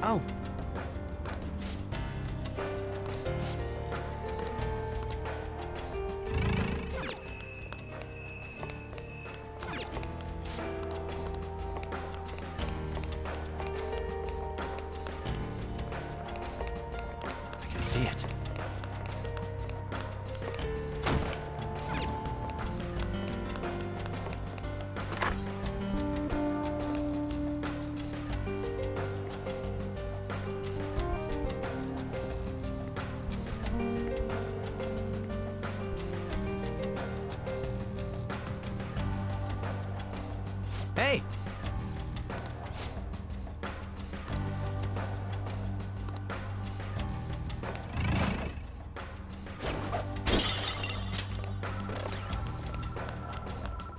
Oh. I can see it. Hey!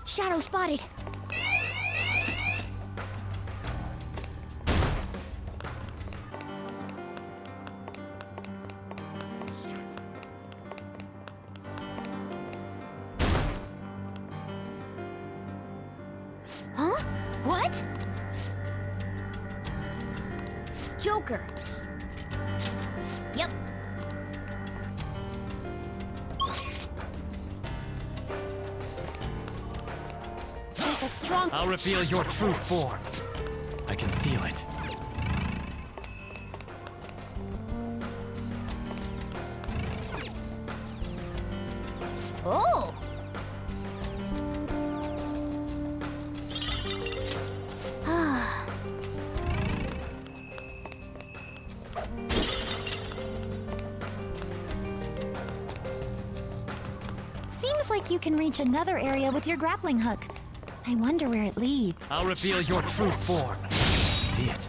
Shadow spotted. Huh? What? Joker. Yep. There's a strong... I'll reveal your true form. I can feel it. Oh! Seems like you can reach another area with your grappling hook. I wonder where it leads. I'll reveal your true form. I can see it.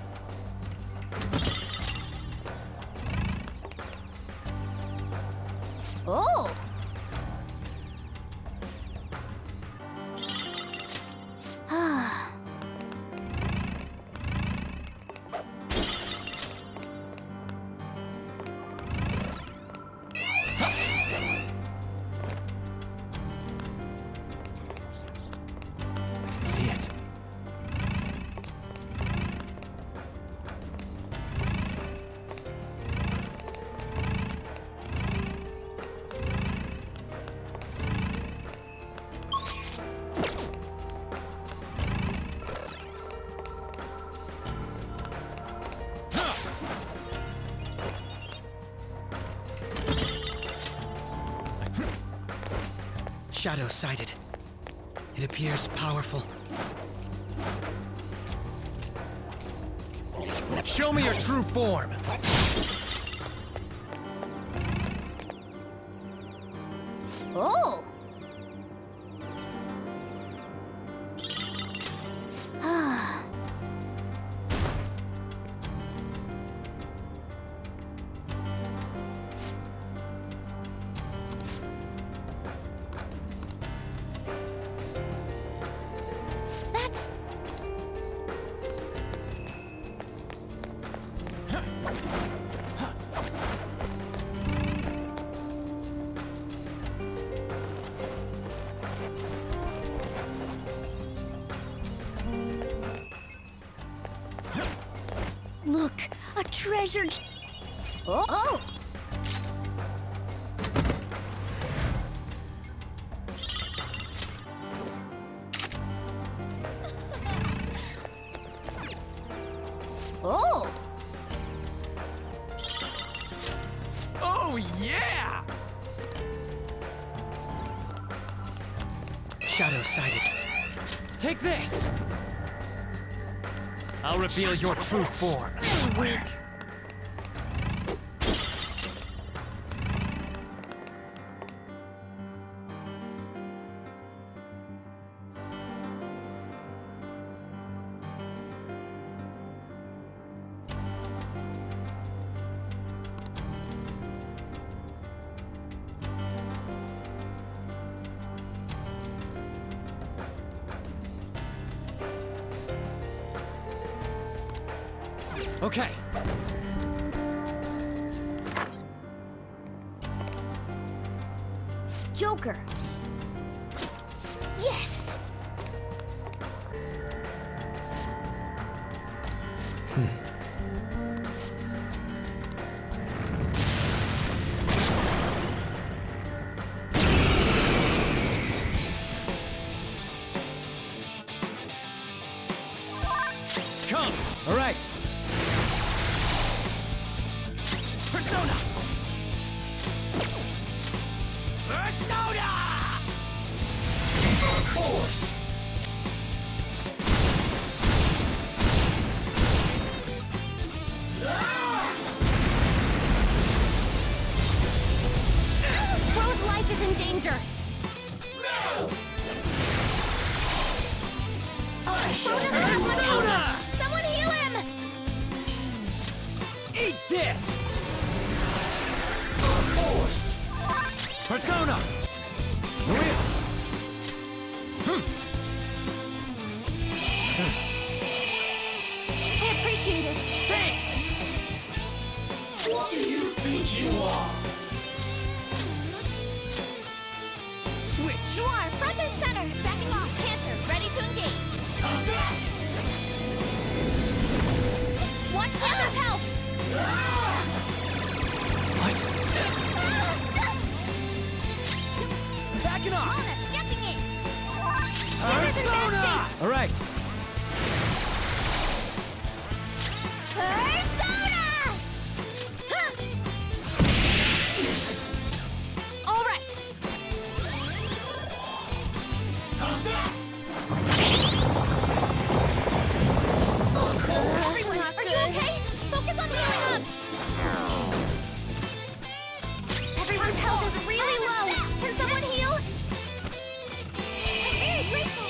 Oh! I can see it. Shadow sighted. It appears powerful. Show me your true form. Oh! That's... Look, a treasure. Oh! Oh! Oh! Oh, yeah! Shadow sighted. Take this! I'll reveal your true form. Weak. Okay. Joker. Yes. All right. Persona! Persona! Of course. Bro's life is in danger. No! Bro doesn't have much health. Someone heal him! Eat this! Of course. Persona! You're in! I appreciate it. Thanks! What do you think you are? Switch! You are front and center. Backing off. Panther, ready to engage. How's that? Want Panther's help! What? Backing off! Mona, stepping in. Panther's in bad shape. All right. Persona! Huh. All right. How's that? Everyone, are you okay? Focus on healing up. Everyone's health is really low. Can someone heal? I'm very grateful.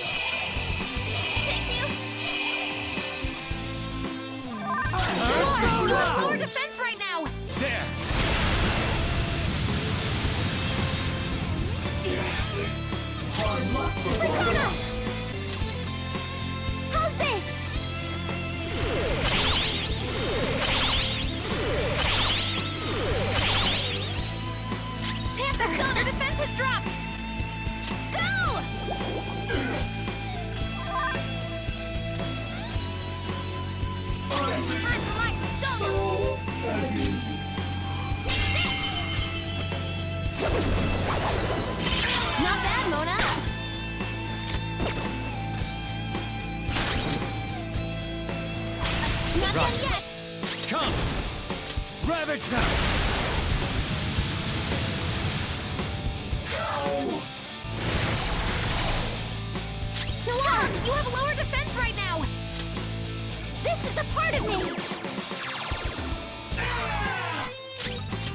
Thank you. You have lower defense right now. There! Hard luck for both of Persona! us. How's this? Panther, their defense has dropped. Go! I'm Time for my persona. so happy. Not bad, Mona. Not done Roger. yet. Come! Ravage now! Noah, you have lower defense right now. This is a part of me.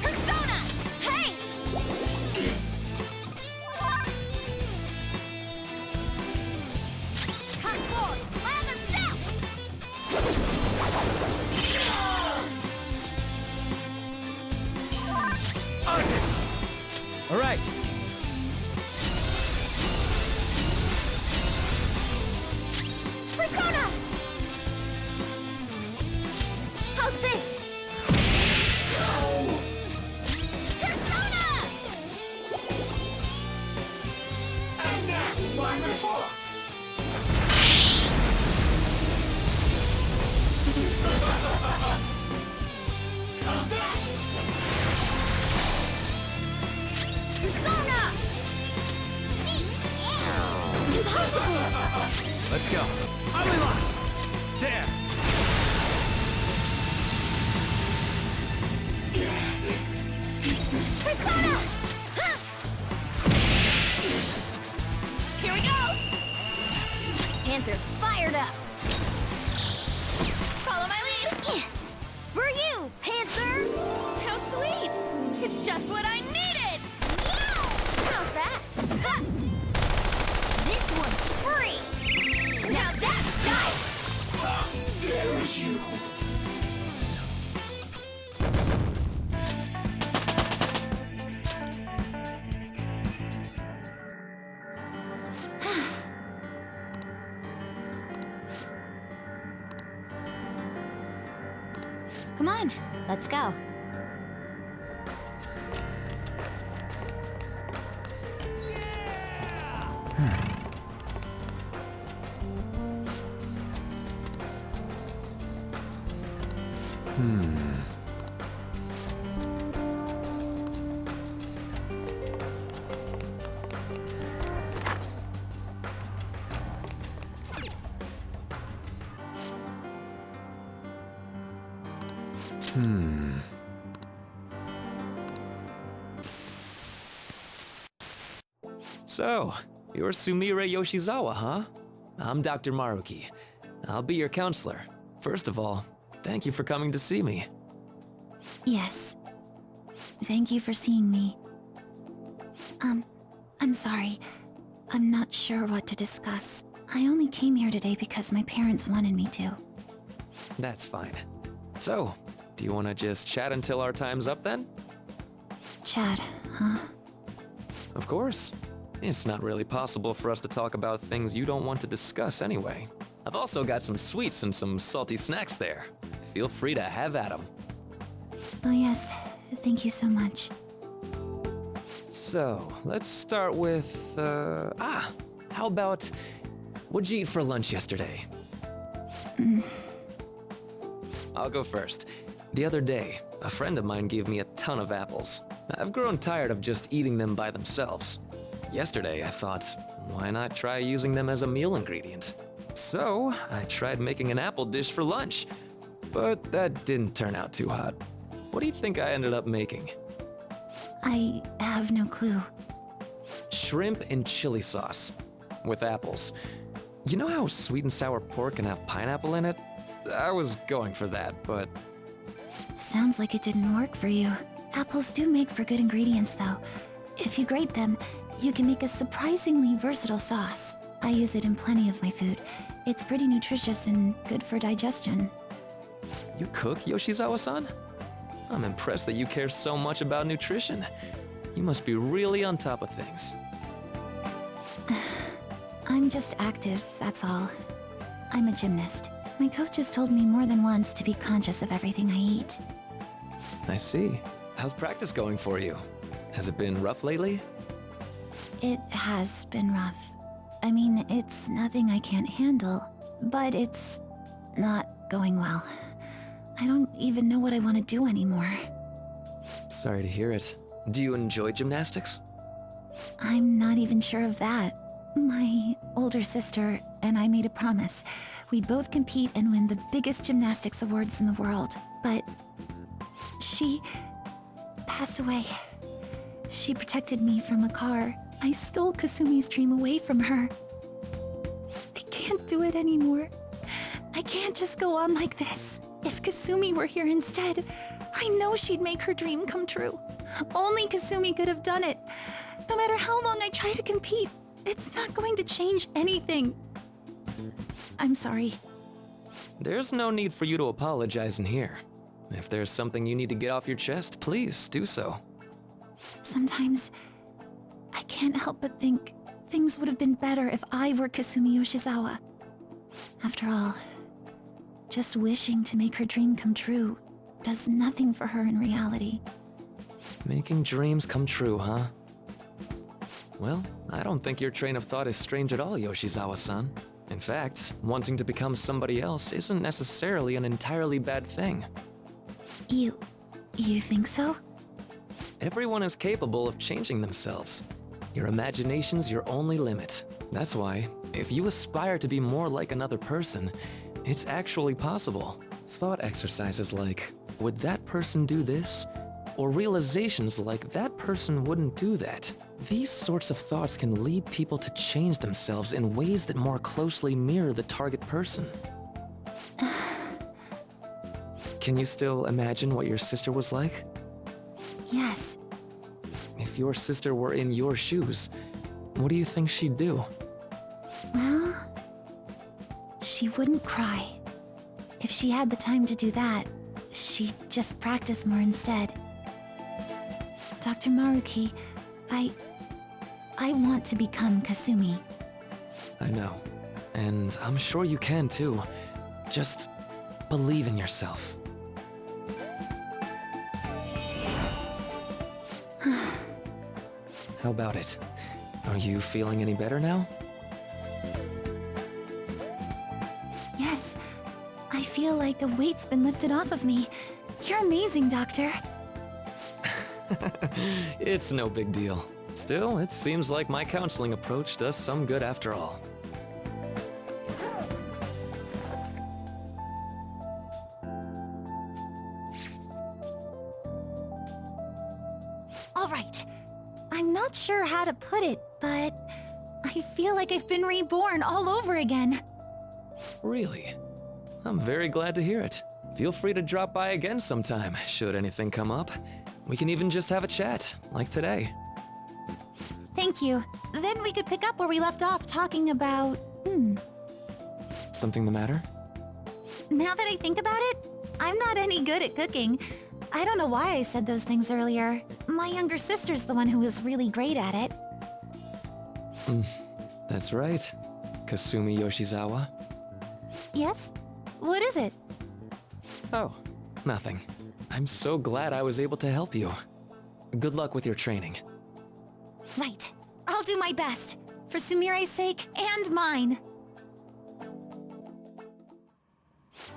Persona! Hey! Come forward! My other self! Artist! All right. Persona! How's this? Persona! And that is my retort. How's that? Persona! Impossible! Let's go. I'm locked! There! Is this Persona! Huh. Here we go! Panther's fired up. Follow my lead. For you, Panther! How sweet! It's just what I needed! How's that? Ha! This one's free! Now that's style! How dare you? Come on, let's go. So, you're Sumire Yoshizawa, huh? I'm Dr. Maruki. I'll be your counselor. First of all, thank you for coming to see me. Yes. Thank you for seeing me. I'm sorry. I'm not sure what to discuss. I only came here today because my parents wanted me to. That's fine. So, do you want to just chat until our time's up then? Chat, huh? Of course. It's not really possible for us to talk about things you don't want to discuss anyway. I've also got some sweets and some salty snacks there. Feel free to have at them. Oh yes, thank you so much. So, let's start with, how about, what'd you eat for lunch yesterday? I'll go first. The other day, a friend of mine gave me a ton of apples. I've grown tired of just eating them by themselves. Yesterday, I thought, why not try using them as a meal ingredient? So, I tried making an apple dish for lunch, but that didn't turn out too hot. What do you think I ended up making? I have no clue. Shrimp and chili sauce with apples. You know how sweet and sour pork can have pineapple in it? I was going for that, but Sounds like it didn't work for you. Apples do make for good ingredients, though. If you grate them, you can make a surprisingly versatile sauce. I use it in plenty of my food. It's pretty nutritious and good for digestion. you cook, Yoshizawa-san? I'm impressed that you care so much about nutrition. You must be really on top of things. I'm just active, that's all. I'm a gymnast. My coach has told me more than once to be conscious of everything I eat. I see. How's practice going for you? Has it been rough lately? It has been rough. I mean, it's nothing I can't handle, but it's not going well. I don't even know what I want to do anymore. Sorry to hear it. Do you enjoy gymnastics? I'm not even sure of that. My older sister and I made a promise. We'd both compete and win the biggest gymnastics awards in the world. But she passed away. She protected me from a car. I stole Kasumi's dream away from her. I can't do it anymore. I can't just go on like this. If Kasumi were here instead, I know she'd make her dream come true. Only Kasumi could have done it. No matter how long I try to compete, it's not going to change anything. I'm sorry. There's no need for you to apologize in here. If there's something you need to get off your chest, please do so. Sometimes I can't help but think things would have been better if I were Kasumi Yoshizawa. After all, just wishing to make her dream come true does nothing for her in reality. Making dreams come true, huh? Well, I don't think your train of thought is strange at all, Yoshizawa-san. In fact, wanting to become somebody else isn't necessarily an entirely bad thing. You think so? Everyone is capable of changing themselves. Your imagination's your only limit. That's why, if you aspire to be more like another person, it's actually possible. Thought exercises like, would that person do this? Or realizations like, that person wouldn't do that. These sorts of thoughts can lead people to change themselves in ways that more closely mirror the target person. Can you still imagine what your sister was like? Yes. If your sister were in your shoes, what do you think she'd do? Well, she wouldn't cry. If she had the time to do that, she'd just practice more instead. Dr. Maruki, I want to become Kasumi. I know. And I'm sure you can too. Just believe in yourself. How about it? Are you feeling any better now? Yes, I feel like a weight's been lifted off of me. You're amazing, Doctor. It's no big deal. Still, it seems like my counseling approach does some good after all. quite sure how to put it, but I feel like I've been reborn all over again. Really? I'm very glad to hear it. Feel free to drop by again sometime, should anything come up. We can even just have a chat, like today. Thank you. Then we could pick up where we left off talking about... Something the matter? Now that I think about it, I'm not any good at cooking. I don't know why I said those things earlier. My younger sister's the one who was really great at it. That's right. Kasumi Yoshizawa. Yes? What is it? Oh, nothing. I'm so glad I was able to help you. Good luck with your training. Right. I'll do my best. For Sumire's sake and mine.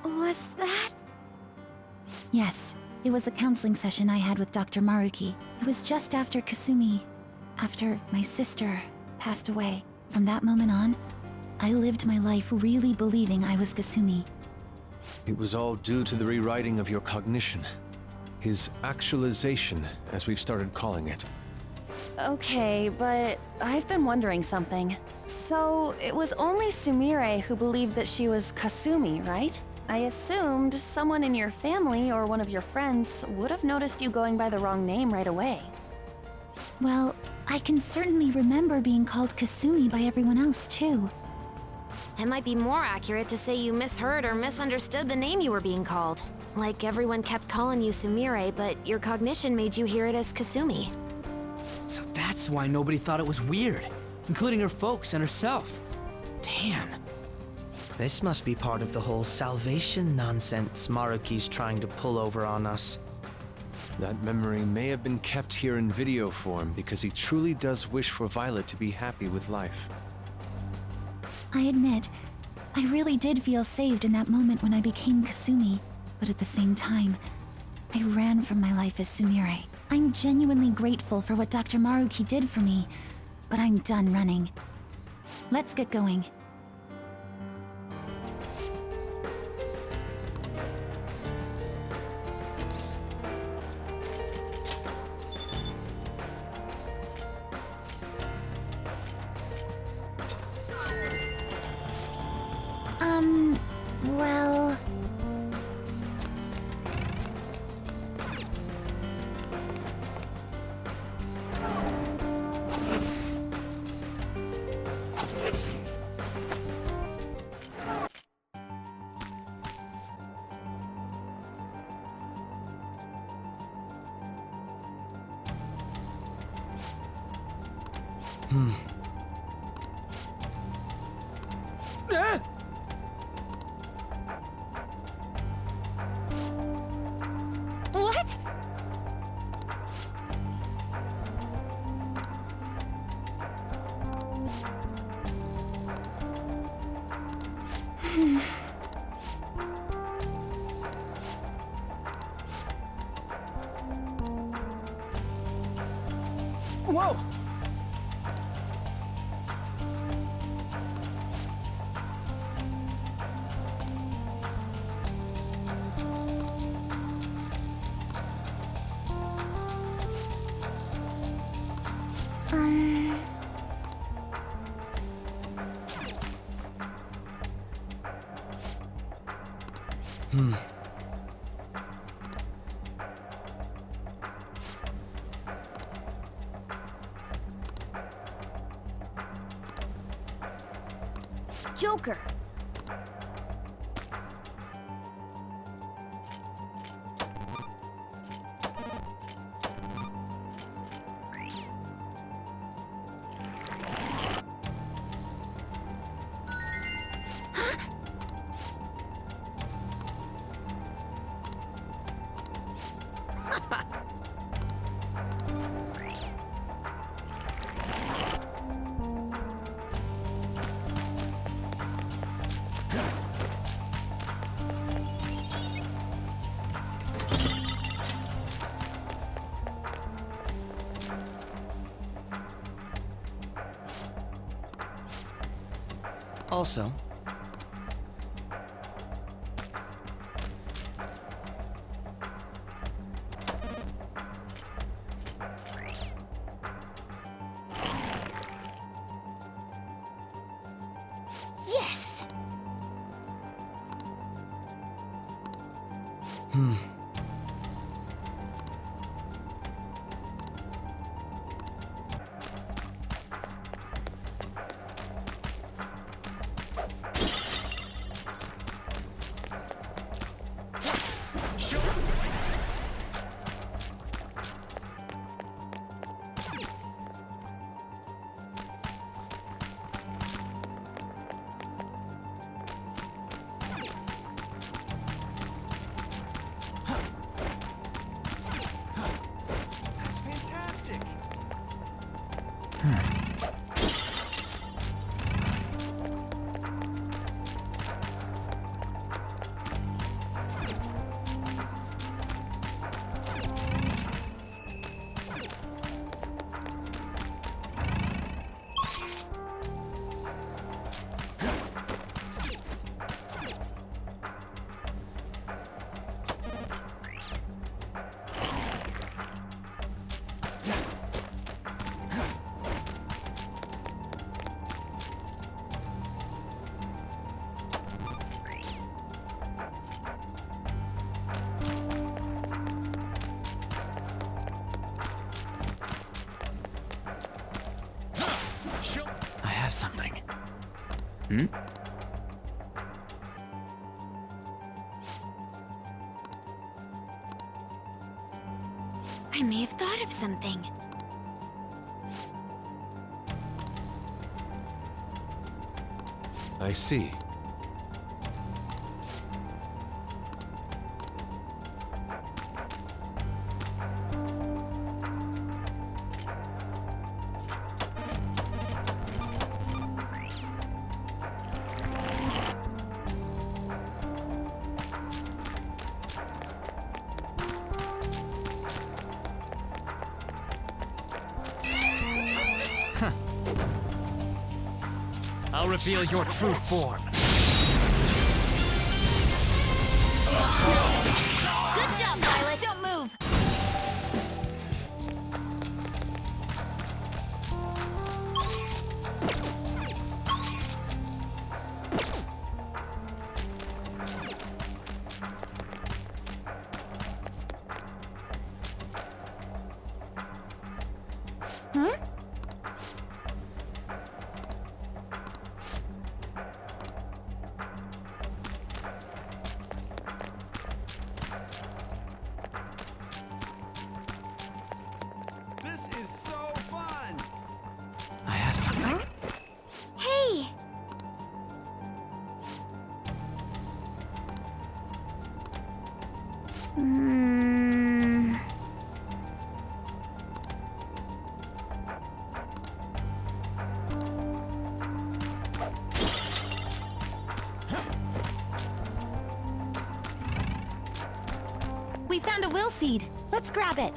Was that? Yes. It was a counseling session I had with Dr. Maruki. It was just after Kasumi... after my sister passed away. From that moment on, I lived my life really believing I was Kasumi. It was all due to the rewriting of your cognition. His actualization, as we've started calling it. Okay, but I've been wondering something. So, it was only Sumire who believed that she was Kasumi, right? I assumed someone in your family or one of your friends would have noticed you going by the wrong name right away. Well, I can certainly remember being called Kasumi by everyone else, too. It might be more accurate to say you misheard or misunderstood the name you were being called. Like everyone kept calling you Sumire, but your cognition made you hear it as Kasumi. So that's why nobody thought it was weird, including her folks and herself. Damn. This must be part of the whole salvation nonsense Maruki's trying to pull over on us. That memory may have been kept here in video form because he truly does wish for Violet to be happy with life. I admit, I really did feel saved in that moment when I became Kasumi, but at the same time, I ran from my life as Sumire. I'm genuinely grateful for what Dr. Maruki did for me, but I'm done running. Let's get going. Well... What? Whoa! Joker! Also, Yes! That's fantastic. I have something. I may have thought of something. I see. I'll reveal your true form. Good job, Violet! Don't move! This is so fun. I have something. Hey! We found a will seed. Let's grab it.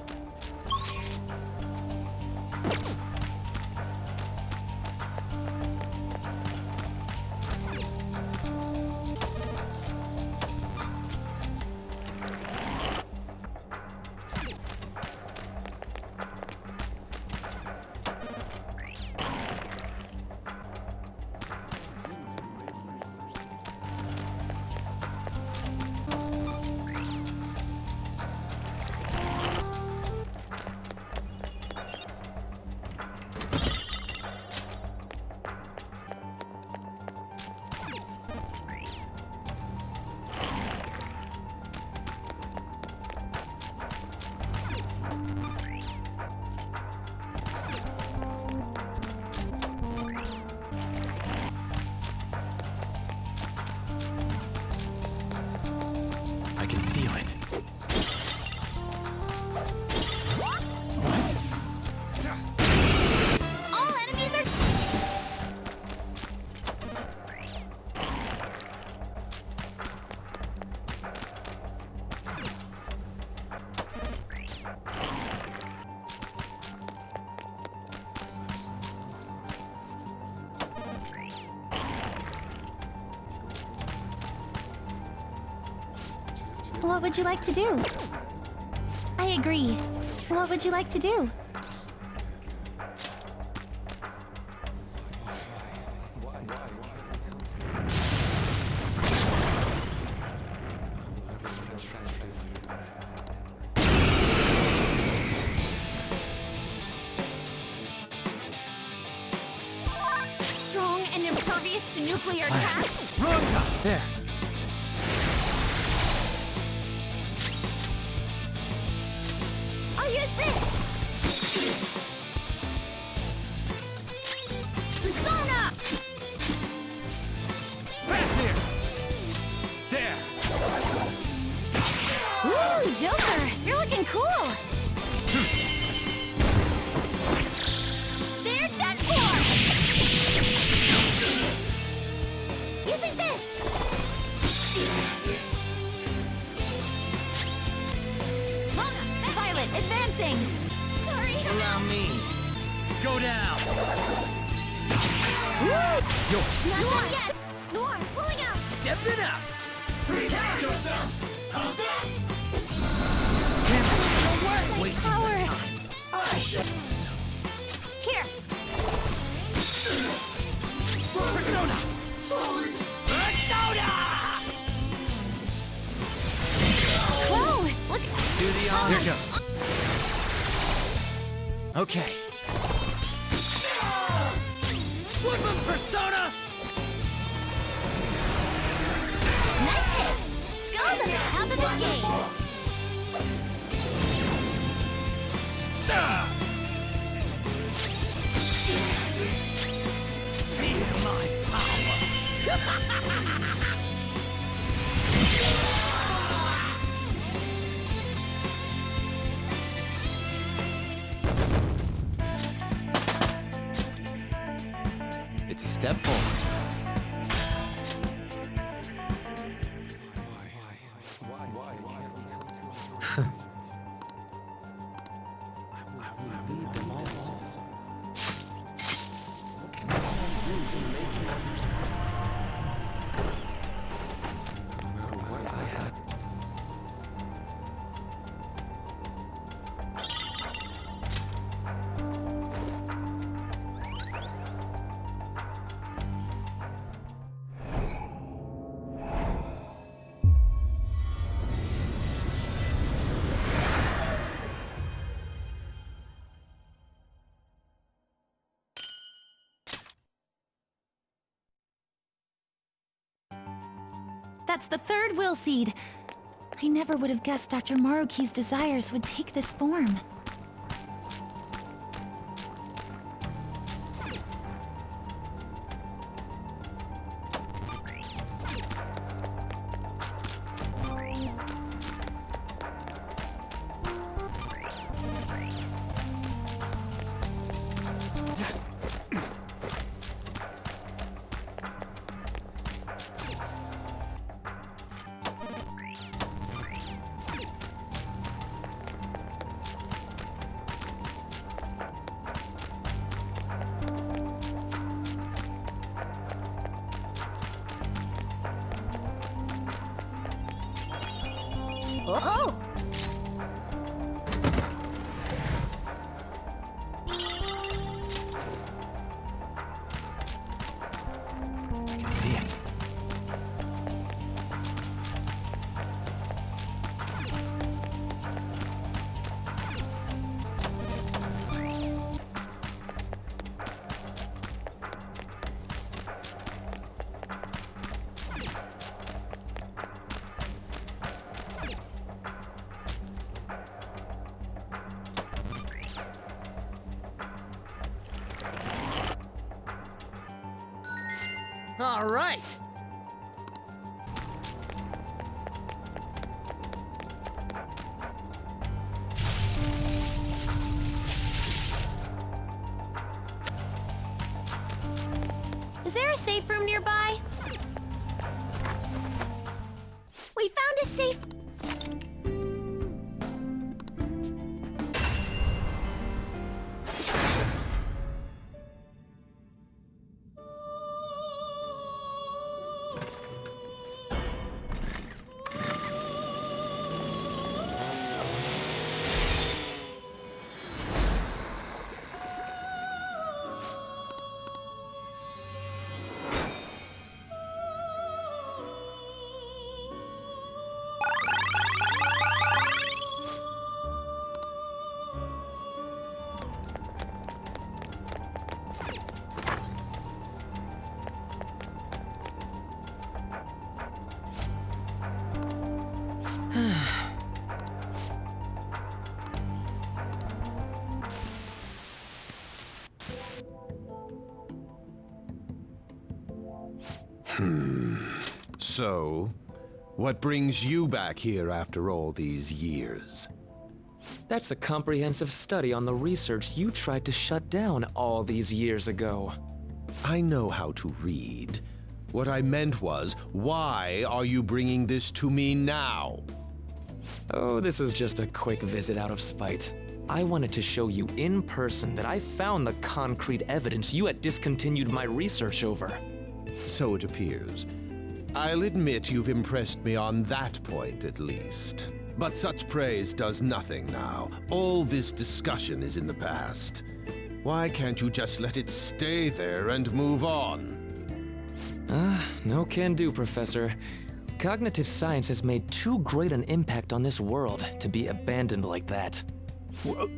I can feel it. All enemies are... What would you like to do? I agree. What would you like to do? Fist nuclear attack. There. I'll use this. Persona. Back here. There. Ooh, Joker, you're looking cool. They're done for. Using this. Mona, Violet, advancing. Sorry. Allow me. Go down. Not done yet. Noir, pulling out. Step it up. Prepare yourself! How's that? Wasting Power. my time. Here. Persona. Sorry! Persona. Whoa, look. Do the honor. Here goes. Okay. Woodman Persona. Nice hit. Skull's at the top of his game. Feel my power. It's a step forward. That's the third will seed. I never would have guessed Dr. Maruki's desires would take this form. Oh! I can see it. All right. Is there a safe room nearby? We found a safe. So, what brings you back here after all these years? That's a comprehensive study on the research you tried to shut down all these years ago. I know how to read. What I meant was, why are you bringing this to me now? Oh, this is just a quick visit out of spite. I wanted to show you in person that I found the concrete evidence you had discontinued my research over. So it appears. I'll admit you've impressed me on that point at least. But such praise does nothing now. All this discussion is in the past. Why can't you just let it stay there and move on? No can do, Professor. Cognitive science has made too great an impact on this world to be abandoned like that.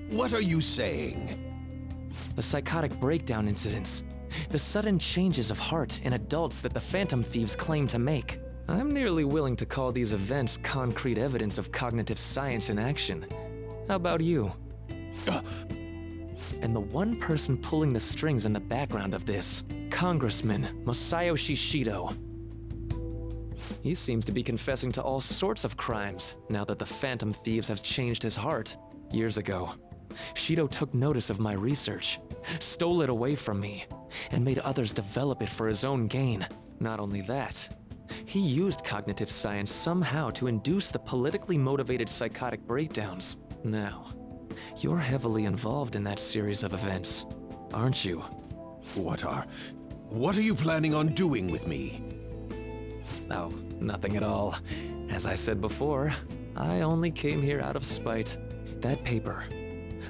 What are you saying? The psychotic breakdown incidents, the sudden changes of heart in adults that the Phantom Thieves claim to make. I'm nearly willing to call these events concrete evidence of cognitive science in action. How about you? And the one person pulling the strings in the background of this, Congressman Masayoshi Shido. He seems to be confessing to all sorts of crimes now that the Phantom Thieves have changed his heart. Years ago, Shido took notice of my research, stole it away from me, and made others develop it for his own gain. Not only that, he used cognitive science somehow to induce the politically motivated psychotic breakdowns. Now, you're heavily involved in that series of events, aren't you? What are you planning on doing with me? Oh, nothing at all. As I said before, I only came here out of spite. That paper,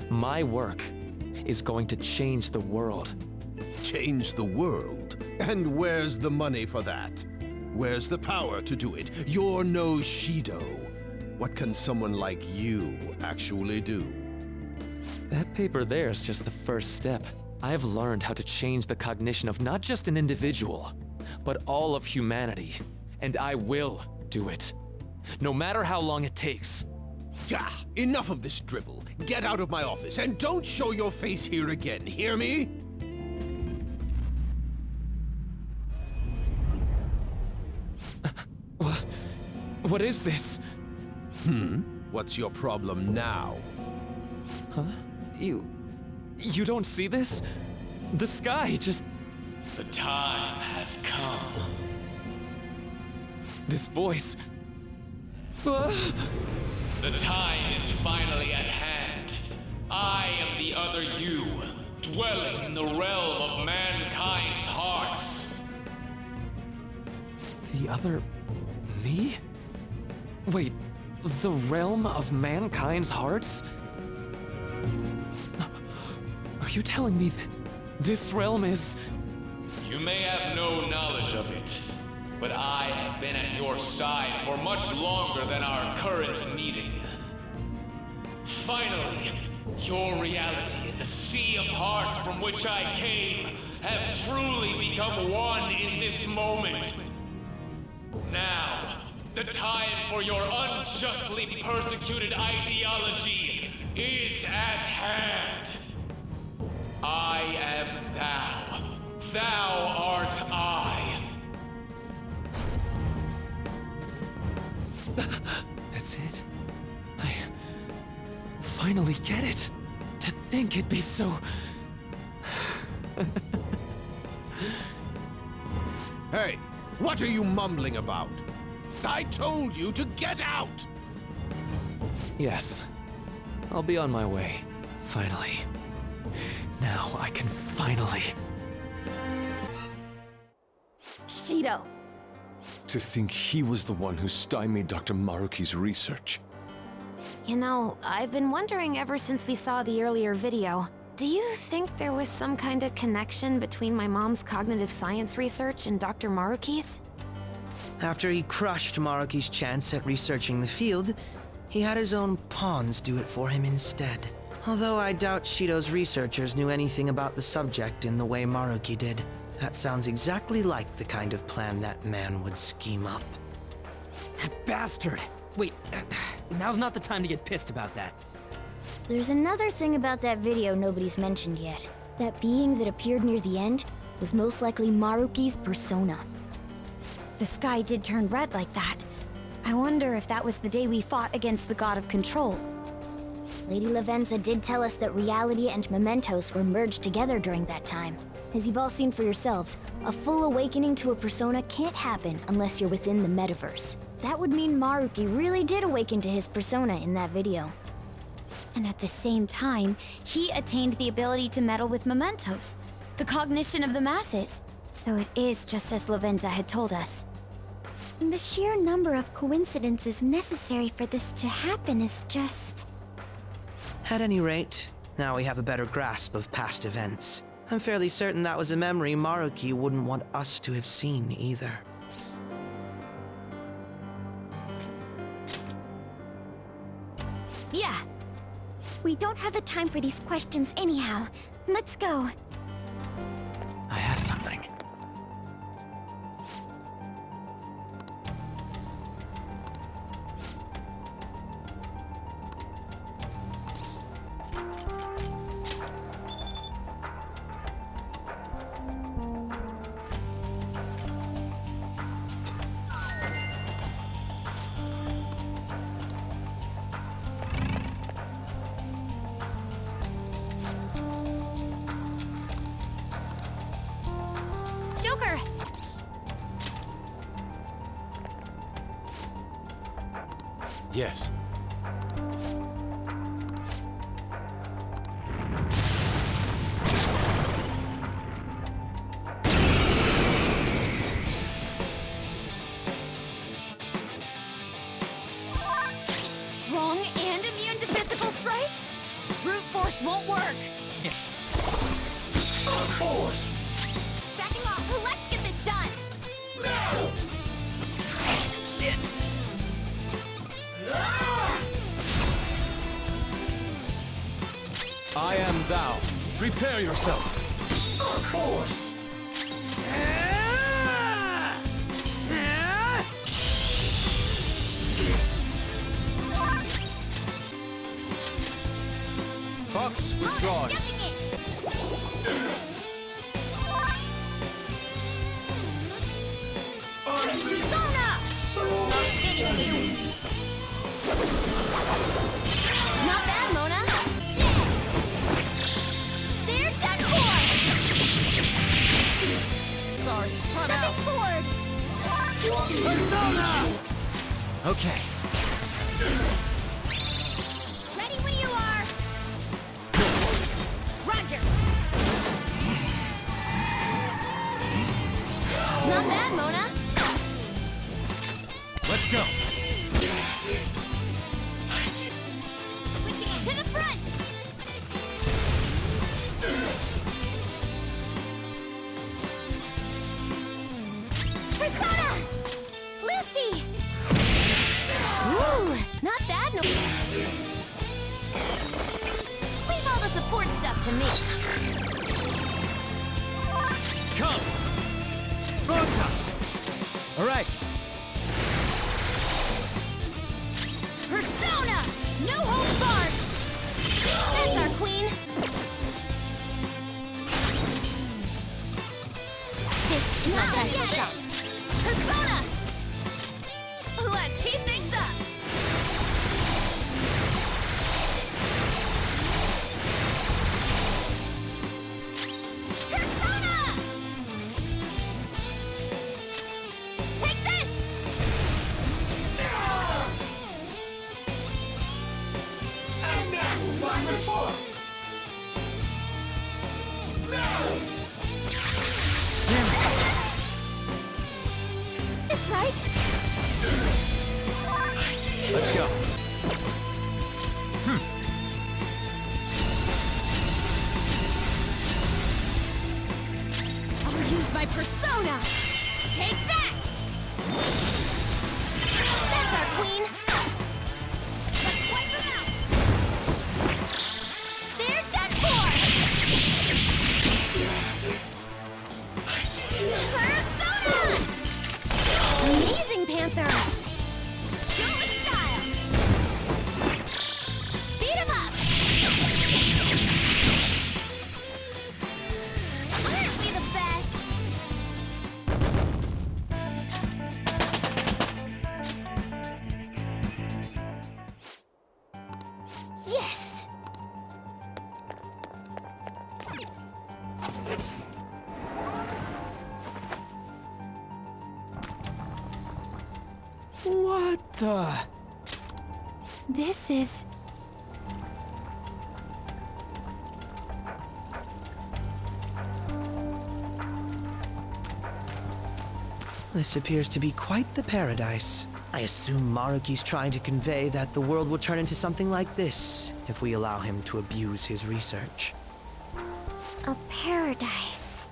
my work, is going to change the world. Change the world? And where's the money for that? Where's the power to do it? You're no Shido. What can someone like you actually do? That paper there is just the first step. I've learned how to change the cognition of not just an individual, but all of humanity. And I will do it. No matter how long it takes. Enough of this drivel. Get out of my office and don't show your face here again, hear me? What is this? What's your problem now? Huh? You don't see this? The sky just... The time has come. This voice... The time is finally at hand. I am the other you, dwelling in the realm of mankind's hearts. The other... me? Wait, the realm of mankind's hearts? Are you telling me that this realm is... You may have no knowledge of it, but I have been at your side for much longer than our current meeting. Finally, your reality and the sea of hearts from which I came have truly become one in this moment. Now, the time for your unjustly persecuted ideology is at hand. I am thou. Thou art I. That's it. I finally get it. To think it'd be so... Hey, what are you mumbling about? I told you to get out! Yes. I'll be on my way. Finally. Now I can finally... Shido. To think he was the one who stymied Dr. Maruki's research. You know, I've been wondering ever since we saw the earlier video. Do you think there was some kind of connection between my mom's cognitive science research and Dr. Maruki's? After he crushed Maruki's chance at researching the field, he had his own pawns do it for him instead. Although I doubt Shido's researchers knew anything about the subject in the way Maruki did. That sounds exactly like the kind of plan that man would scheme up. That bastard! Wait, now's not the time to get pissed about that. There's another thing about that video nobody's mentioned yet. That being that appeared near the end was most likely Maruki's persona. The sky did turn red like that. I wonder if that was the day we fought against the God of Control. Lady Lavenza did tell us that reality and mementos were merged together during that time. As you've all seen for yourselves, a full awakening to a persona can't happen unless you're within the metaverse. That would mean Maruki really did awaken to his persona in that video. And at the same time, he attained the ability to meddle with mementos, the cognition of the masses. So it is just as Lavenza had told us. The sheer number of coincidences necessary for this to happen is just... At any rate, now we have a better grasp of past events. I'm fairly certain that was a memory Maruki wouldn't want us to have seen either. Yeah. We don't have the time for these questions anyhow. Let's go. I have something. Joker! Yes. Strong and immune to physical strikes? Brute force won't work. Force! Backing off, let's get this done! Now! Shit! I am thou. Prepare yourself. Force! Fox, withdraw. Persona! I'll finish you! Not bad, Mona! They're done for! Sorry, I'm Stepping out. forward! Persona! Okay. Ready when you are! Roger! Not bad, Mona! Let's go. Switching it to the front! Persona! Lucy! Ooh, not bad, no. Leave all the support stuff to me. Come. All right. Persona! No holds barred! That's our queen! This is my best shot. Persona! Let's heat things up! Persona! Take this! And now, my retort! That's right! Let's go. I'll use my persona! Take that! That's our queen! Let's wipe them out! They're done for! Persona! Amazing What the? This is... This appears to be quite the paradise. I assume Maruki's trying to convey that the world will turn into something like this if we allow him to abuse his research. a paradise.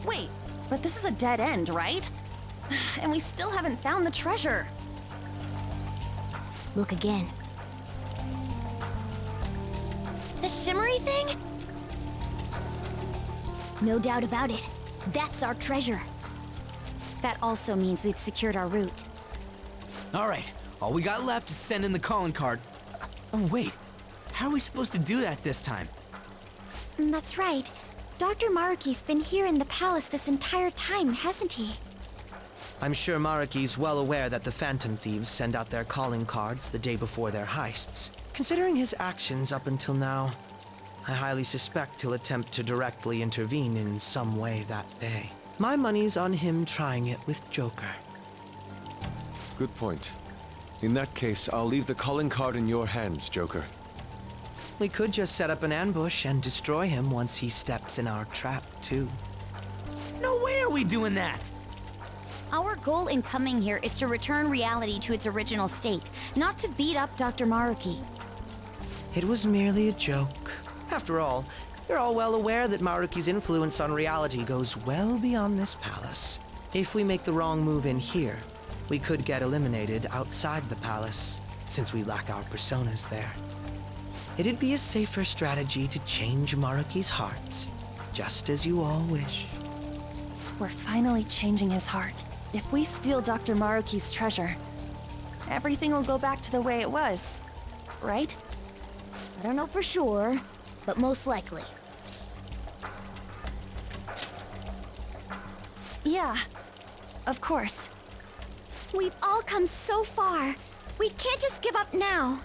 Wait, but this is a dead end, right? And we still haven't found the treasure. Look again. The shimmery thing? No doubt about it. That's our treasure. That also means we've secured our route. All right, all we got left is send in the calling card. Oh, wait. How are we supposed to do that this time? That's right. Dr. Maruki's been here in the palace this entire time, hasn't he? I'm sure Maruki's well aware that the Phantom Thieves send out their calling cards the day before their heists. Considering his actions up until now, I highly suspect he'll attempt to directly intervene in some way that day. My money's on him trying it with Joker. Good point. In that case, I'll leave the calling card in your hands, Joker. We could just set up an ambush and destroy him once he steps in our trap, too. No way are we doing that! Our goal in coming here is to return reality to its original state, not to beat up Dr. Maruki. It was merely a joke. After all, you're all well aware that Maruki's influence on reality goes well beyond this palace. If we make the wrong move in here, we could get eliminated outside the palace, since we lack our personas there. It'd be a safer strategy to change Maruki's heart, just as you all wish. We're finally changing his heart. If we steal Dr. Maruki's treasure, everything will go back to the way it was, right? I don't know for sure, but most likely. Yeah, of course. We've all come so far. We can't just give up now.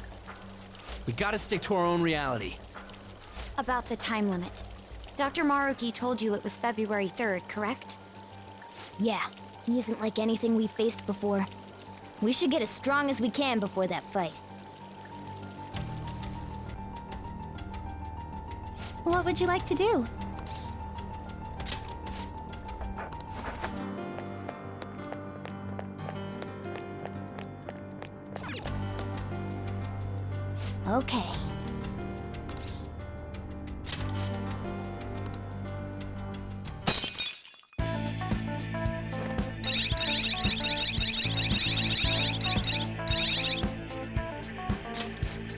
We gotta stick to our own reality. About the time limit. Dr. Maruki told you it was February 3rd, correct? Yeah, he isn't like anything we've faced before. We should get as strong as we can before that fight. What would you like to do? Okay.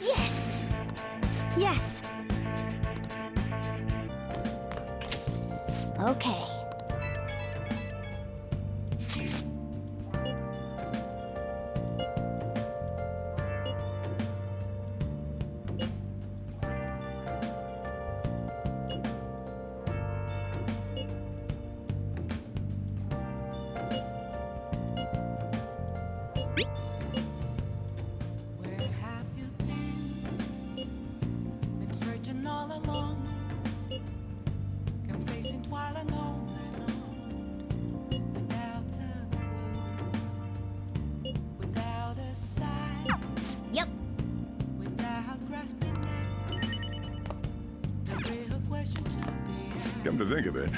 Yes! Yes! Okay. Where have you been? Been searching all along. Come facing Twilight on and on. Without a clue. Without a sign. Yep. Without grasping it. The real question to be asked. Come to think of it,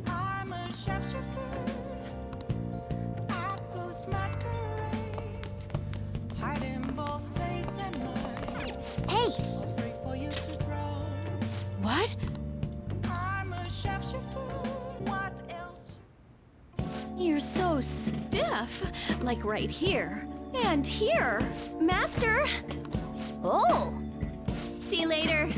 I'm a sharpshooter at Ghost Masquerade, hiding both face and mind. Hey! Free for you to draw. What? I'm a sharpshooter. What else? You're so stiff. Like right here. And here. Master! Oh! See you later.